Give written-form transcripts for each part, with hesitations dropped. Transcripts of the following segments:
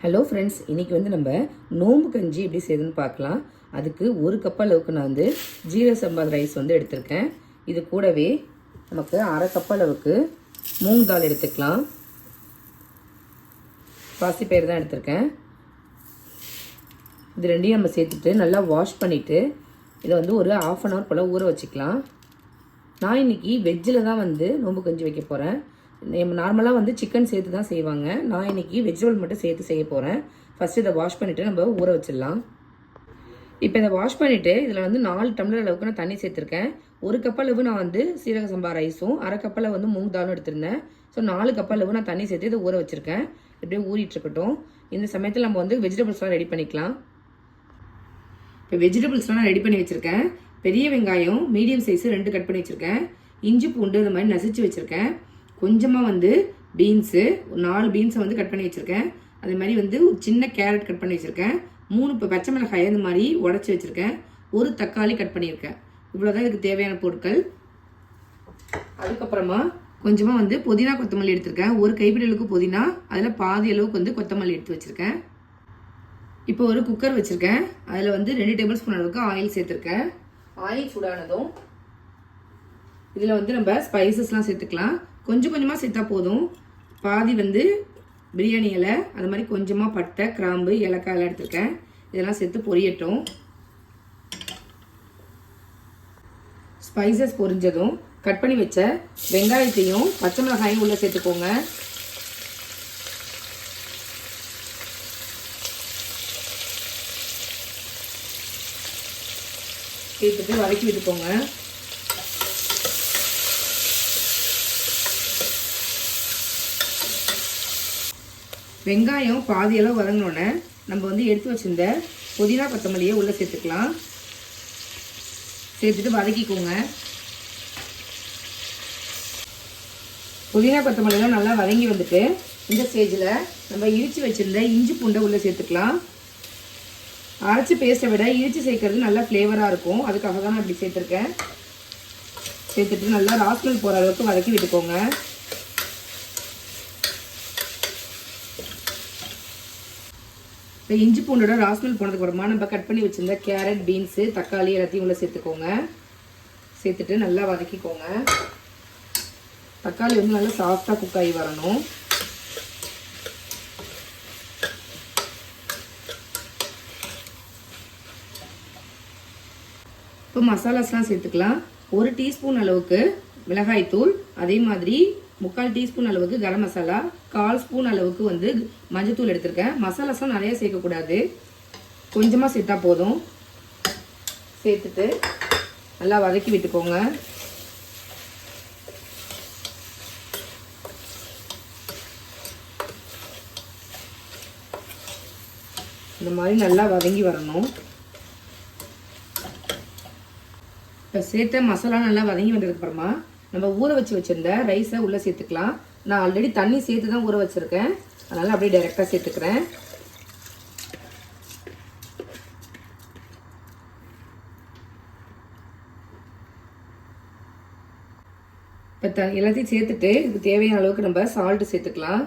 Hello friends, இன்றைக்கி நம்ம நோம்பு கஞ்சி எப்படி செய்யுதுன்னு பார்க்கலாம். அதுக்கு ஒரு கப் அளவுக்கு நான் ஜீரக சம்பா ரைஸ் எடுத்திருக்கேன். இது கூடவே நமக்கு அரை கப் அளவுக்கு மூங் தால் எடுத்துக்கலாம். பாசிப்பயிறு தான் எடுத்திருக்கேன். இது ரெண்டையும் நம்ம சேர்த்துட்டு நல்லா வாஷ் பண்ணிவிட்டு இதை ஒரு ½ அன் ஹவர் போல் ஊற வச்சுக்கலாம். நான் இன்றைக்கி வெஜ்ஜில் தான் நோம்பு கஞ்சி வைக்க போகிறேன். நார்மலாக சிக்கன் சேர்த்து தான் செய்வாங்க. நான் இன்றைக்கி வெஜிடபிள் மட்டும் சேர்த்து செய்ய போகிறேன். ஃபஸ்ட்டு இதை வாஷ் பண்ணிவிட்டு நம்ம ஊற வச்சிடலாம். இப்போ இதை வாஷ் பண்ணிவிட்டு இதில் 4 டம்ளர் அளவுக்கு நான் தண்ணி சேர்த்துருக்கேன். ஒரு கப் அளவு நான் சீரக சம்பா ரைஸும் அரை கப்பில் மூங் தாலும் எடுத்திருந்தேன். ஸோ 4 கப் அளவு நான் தண்ணி சேர்த்து இதை ஊற வச்சுருக்கேன். இப்படியே ஊறிட்டுருக்கட்டும். இந்த சமயத்தில் நம்ம வெஜிடபிள்ஸ்லாம் ரெடி பண்ணிக்கலாம். இப்போ வெஜிடபிள்ஸ்லாம் நான் ரெடி பண்ணி வச்சுருக்கேன். பெரிய வெங்காயம் மீடியம் சைஸு 2 கட் பண்ணி வச்சுருக்கேன். இஞ்சி பூண்டு இந்த மாதிரி நசிச்சு வச்சுருக்கேன். கொஞ்சமாக பீன்ஸு 4 பீன்ஸை கட் பண்ணி வச்சுருக்கேன். அதே மாதிரி ஒரு சின்ன கேரட் கட் பண்ணி வச்சுருக்கேன். 3 பச்சை மிளகாய் இந்த மாதிரி உடச்சி வச்சுருக்கேன். ஒரு தக்காளி கட் பண்ணியிருக்கேன். இவ்வளோதான் இதுக்கு தேவையான பொருட்கள். அதுக்கப்புறமா கொஞ்சமாக புதினா கொத்தமல்லி எடுத்திருக்கேன். ஒரு கைப்பிடி அளவுக்கு புதினா, அதில் பாதி அளவுக்கு கொத்தமல்லி எடுத்து வச்சுருக்கேன். இப்போ ஒரு குக்கர் வச்சுருக்கேன். அதில் 2 டேபிள் ஸ்பூன் அளவுக்கு ஆயில் சேர்த்துருக்கேன். ஆயில் சூடானதும் இதில் நம்ம ஸ்பைசஸ்லாம் சேர்த்துக்கலாம். கொஞ்சம் கொஞ்சமாக சேர்த்தா போதும். பாதி பிரியாணி இலை, அது மாதிரி கொஞ்சமாக பட்டை, கிராம்பு, ஏலக்காய் எல்லாம் எடுத்துருக்கேன். இதெல்லாம் சேர்த்து பொரியட்டும். ஸ்பைசஸ் பொரிஞ்சதும் கட் பண்ணி வச்ச வெங்காயத்தையும் பச்சை மிளகாயும் உள்ளே சேர்த்துக்கோங்க. சேர்த்துட்டு வதக்கி விட்டுக்கோங்க. வெங்காயம் பாதி அளவு வதங்கினோடனே நம்ம எடுத்து வச்சிருந்த புதினா கொத்தமல்லியை உள்ளே சேர்த்துக்கலாம். சேர்த்துட்டு வதக்கிக்கோங்க. புதினா கொத்தமல்லியெல்லாம் நல்லா வதங்கி வந்துட்டு இந்த ஸ்டேஜில் நம்ம இடித்து வச்சுருந்த இஞ்சி பூண்டை உள்ளே சேர்த்துக்கலாம். அரைச்சி பேஸ்ட்டை விட இடித்து சேர்க்கறது நல்லா ஃப்ளேவராக இருக்கும். அதுக்காக தான் நான் இப்படி சேர்த்துருக்கேன். சேர்த்துட்டு நல்லா ராஸ்மெல் போகிற அளவுக்கு வதக்கி விட்டுக்கோங்க. இப்போ இஞ்சி பூண்டோட ராஸ்மெல் போனதுக்கு அப்புறமா நம்ம கட் பண்ணி வச்சுருந்த கேரட், பீன்ஸு, தக்காளி எல்லாத்தையும் உள்ளே சேர்த்துக்கோங்க. சேர்த்துட்டு நல்லா வதக்கிக்கோங்க. தக்காளி நல்லா சாஃப்டாக குக் ஆகி வரணும். இப்போ மசாலாஸ்லாம் சேர்த்துக்கலாம். 1 டீஸ்பூன் அளவுக்கு மிளகாய்த்தூள், அதே மாதிரி 3/4 டீஸ்பூன் அளவுக்கு கரம் மசாலா, 1/4 ஸ்பூன் அளவுக்கு மஞ்சத்தூள் எடுத்திருக்கேன். மசாலாஸ்லாம் நிறைய சேர்க்கக்கூடாது, கொஞ்சமாக சேர்த்தா போதும். சேர்த்துட்டு நல்லா வதக்கி விட்டுக்கோங்க. இந்த மாதிரி நல்லா வதங்கி வரணும். இப்போ சேர்த்த மசாலா நல்லா வதங்கி வந்ததுக்கப்புறமா நம்ம ஊற வச்சுருந்த ரைஸை உள்ளே சேர்த்துக்கலாம். நான் ஆல்ரெடி தண்ணி சேர்த்து தான் ஊற வச்சுருக்கேன். அதனால் அப்படியே டைரெக்டாக சேர்த்துக்கிறேன். இப்போ எல்லாத்தையும் சேர்த்துட்டு இதுக்கு தேவையான அளவுக்கு நம்ம சால்ட்டு சேர்த்துக்கலாம்.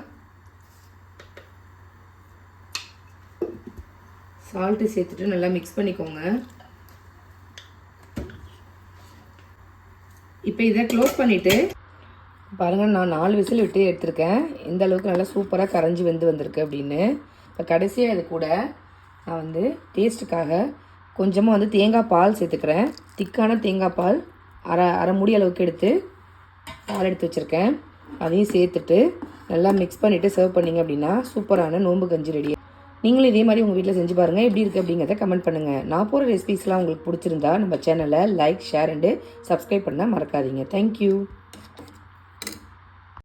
சால்ட்டு சேர்த்துட்டு நல்லா மிக்ஸ் பண்ணிக்கோங்க. இப்போ இதை க்ளோஸ் பண்ணிவிட்டு பாருங்கள், நான் 4 விசில் விட்டு எடுத்திருக்கேன். இந்த அளவுக்கு நல்லா சூப்பராக கரைஞ்சி வந்திருக்கு அப்படின்னு. இப்போ கடைசியாக இது கூட நான் டேஸ்ட்டுக்காக கொஞ்சமாக தேங்காய் பால் சேர்த்துக்கிறேன். திக்கான தேங்காய் பால் அரை மூடி அளவுக்கு எடுத்து பால் எடுத்து வச்சுருக்கேன். அதையும் சேர்த்துட்டு நல்லா மிக்ஸ் பண்ணிவிட்டு சர்வ் பண்ணிங்க அப்படின்னா சூப்பரான நோம்பு கஞ்சி ரெடி. நீங்களும் இதே மாதிரி உங்கள் வீட்டில் செஞ்சு பாருங்கள். எப்படி இருக்குது அப்படிங்கிறத கமெண்ட் பண்ணுங்கள். நான் போகிற ரெசிபீஸ்லாம் உங்களுக்கு பிடிச்சிருந்தா நம்ம சேனலை லைக், ஷேர் அண்டு சப்ஸ்கிரைப் பண்ண மறக்காதீங்க. தேங்க்யூ.